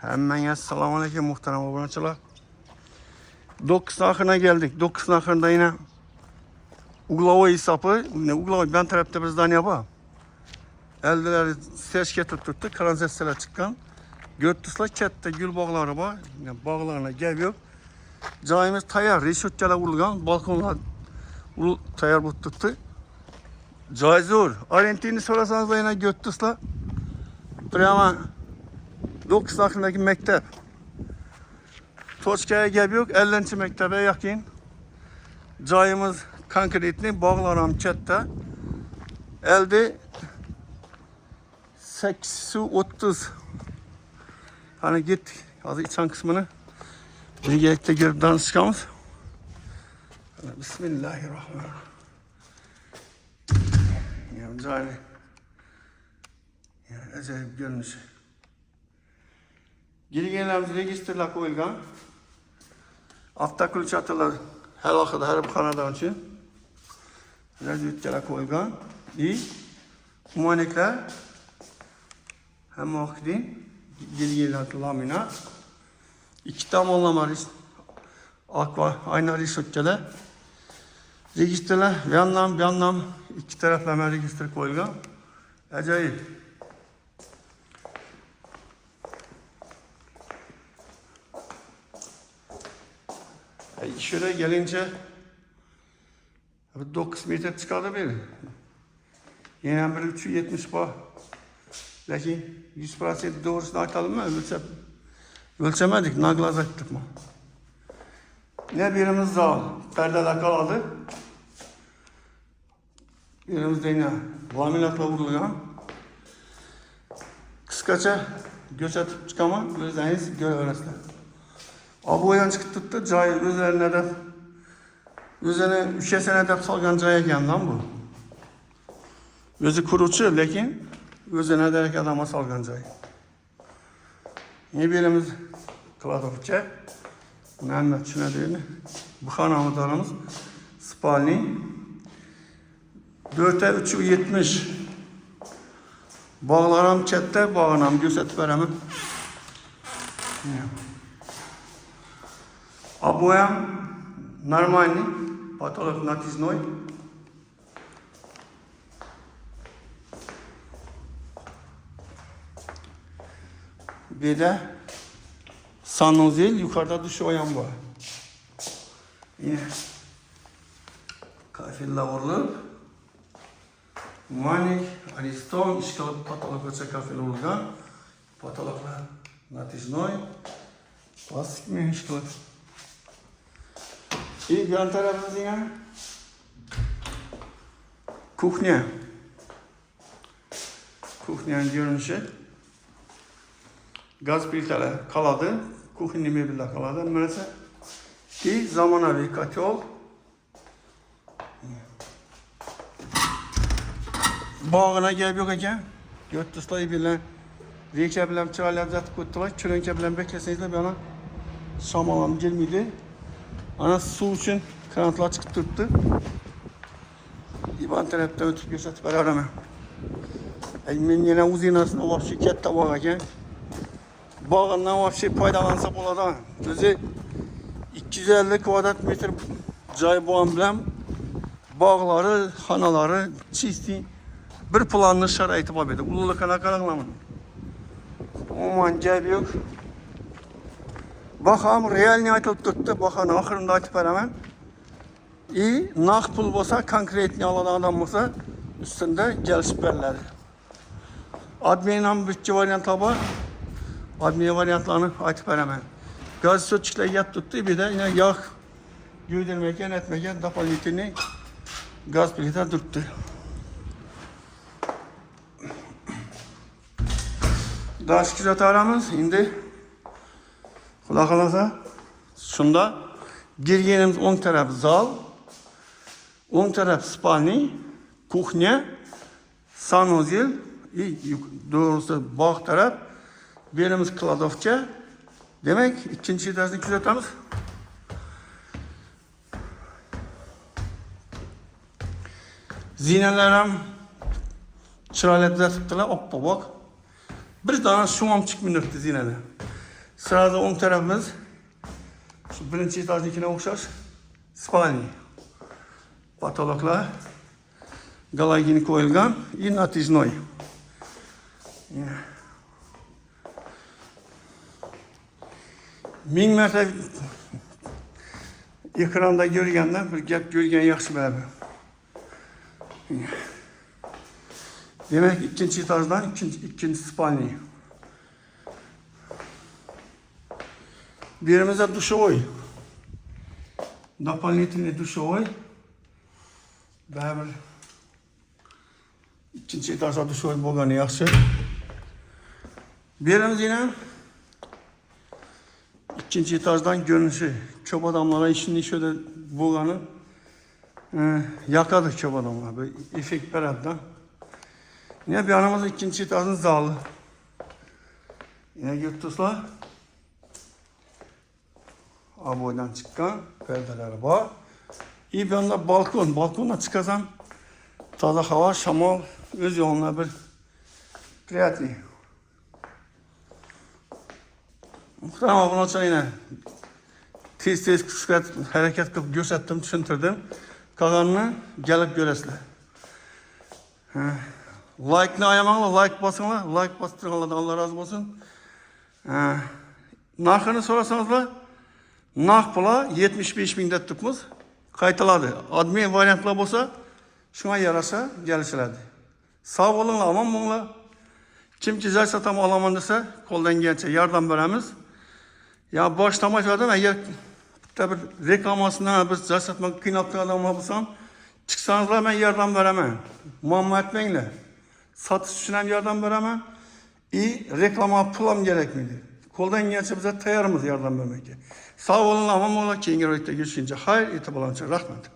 Hemen assalomu alaykum muhtaram obunachilar. 9 ahırına geldik. 9 ahırında yine Uglovoy hesabı. Uglovoy ben tarafta bir zdaniye var. Eldeleri seçke tuttu. Kanalizasyonlar çıkan. Gördüsler kette gül bağları var. Yani bağlarına geliyor. Cayimiz tayar. Reşotçala vurulgan. Balkonlar tayar bu tuttu. Cay zor. Arentini sorarsanız da yine gördüsler. Prema 9 ahırındaki mektep. Toçkaya geliyor. 50. mektebe yakın. Cayımız konkretli. Bağlarım çette. Elde 830. Hani git. Azı içen kısmını birlikte görüp danışacağımız. Bismillahirrahmanirrahim. Yani caylı. Yani acayip görünüş. Geri gelenlerimiz registerler koyulgan. Avtakül çatılar her akıda her bir kanadan için. Rezütçeler koyulgan. İyi. Humanekler. Hem akdin. Geri gelenler lamina. İki tamamlama akva aynı rezütçeler. Registerler bir anlam iki taraflama register koyulgan. Acayip. Şöyle gelince 9 metre çıkardı bir. Yine bir 370 var. Lakin 100% doğrusunu atalım mı? Ölçemedik, naglaz ettik mi? Ne birimiz zal, perdeler kaladı. Birimiz de yine laminatla vurulgan. Kıskaça göç atıp çıkama, özleriniz görebilirsiniz. Aboyan çıkıp tuttu, cayı üzerine de üzerine üşesine de salgan caya geldi bu. Özü kuruçu, lakin üzerine de adama salgan cayı. Ne birimiz kıladıkça, Mehmet şuna değil, bu hanımlarımız spalni 4'e 370 bağlarım çette, bağlanam gözetip veremem. Обоям нормальный, потолок натяжной. Bir de sanuzil yukarıda duş oyan var. Yine kafille vurulup manik, ariston, işkalıp patolog ölçek kafille vurulgan. Patologlar натяжной. Plastik mi işkalıp? İyi yan tarafımız yine kuchnya. Kuchnyanın görünüşü. Gaz plitalar kaladı. Kuchnya mebiller kaladı. Mesela ki zamanavı katyol. Bağına gelip yok eken. Götüslayı bilen reyke bilen çağırlar zaten kuttular. Çürünke bilen bekleseniz de bana şamalam gelmedi. Ana su için kanatlar çıkıp tuttu. İban taraftan ötüp gösterip beraber. Men yine uzinasını o vapşi kette bağırken bağından vapşi faydalansa boladı. Özü 250 kvadrat metre cay boğan bilen bağları, hanaları çisti bir planlı şaraiti var bedi. Ululukana karanlamın. Oman caybi yok. Bakalım real ne aytılıp tuttu, bakalım ahırında aytıp veremem. İyi, naq pul olsa, konkret ne alan adam olsa üstünde gelişip verirler. Admiye'nin bütçe varyantı var. Admiye varyantlarını aytıp veremem. Gaz söçükle yat tuttu, bir de yine yağ güydürmeken etmeken dapalitini gaz plita tuttu. Daha şükür aramız indi. Kula kalasa şunda girgenimiz 10 taraf zal, 10 taraf spalni, kuchnya, sanuzil, doğrusu bağ taraf, birimiz kladovça. Demek ikinci dersini küzetemiz. Zinelerim çırayla düzeltiptiler, oppa bak. Bir tane şumam çıkmıyordu zinede. Sırada o'ng tarafimiz shu birinchi etajnikine o'xshash spalni. Patologlar galagin qo'yilgan и натяжной. Ming marta ekranda ko'rgandan bir gap ko'rgan yaxshi bo'ladi. Demek ikinci etajdan ikinci spalni. Birimize duşovoy. Дополнительный душевой. Beraber ikinci etajda duşovoy bo'lgani yaxshi. Birimiz yine ikinci etajdan görünüşü. Çok adamlara işini şöyle bo'lgani yakadı çok adamlar. Böyle efekt beradi. Yine bir anamız ikinci etajın zalı. Yine götürsler. Aboydan çıkan perdeler var. İyi bir anda balkon. Balkona çıkarsam taze hava, şamal, öz yoluna bir приятный. Muhterem aboneler yine tez kısa hareket kılıp gösterdim, düşündürdüm. Kalanını gelip göresizler. Like'ni ayamakla, like basınlar. Like bastırınlardan Allah razı olsun. Narxını sorasanızlar, narx pula 75.000 tutmuş. Qaytaladı. Admin variantlar olsa, şuna yarasa gelişirlerdi. Sağ olun, aman bunlar. Kim ki zay satamı alaman dese, koldan gelçe yardım veremiz. Ya başlamak adam, eğer bir reklamasından biz zay satmak kıynaptı adamlar bulsam, çıksanızlar ben yardım veremem. Muamma etmeyinler. Satış için hem yardım veremem. İyi reklama pulam gerekmedi. Koldan gelçe bize tayarımız yardım vermekte. Sağ olun, aman bunlar. Keyingi röйtte görüşünce hayır, itibarlança. Rahmet.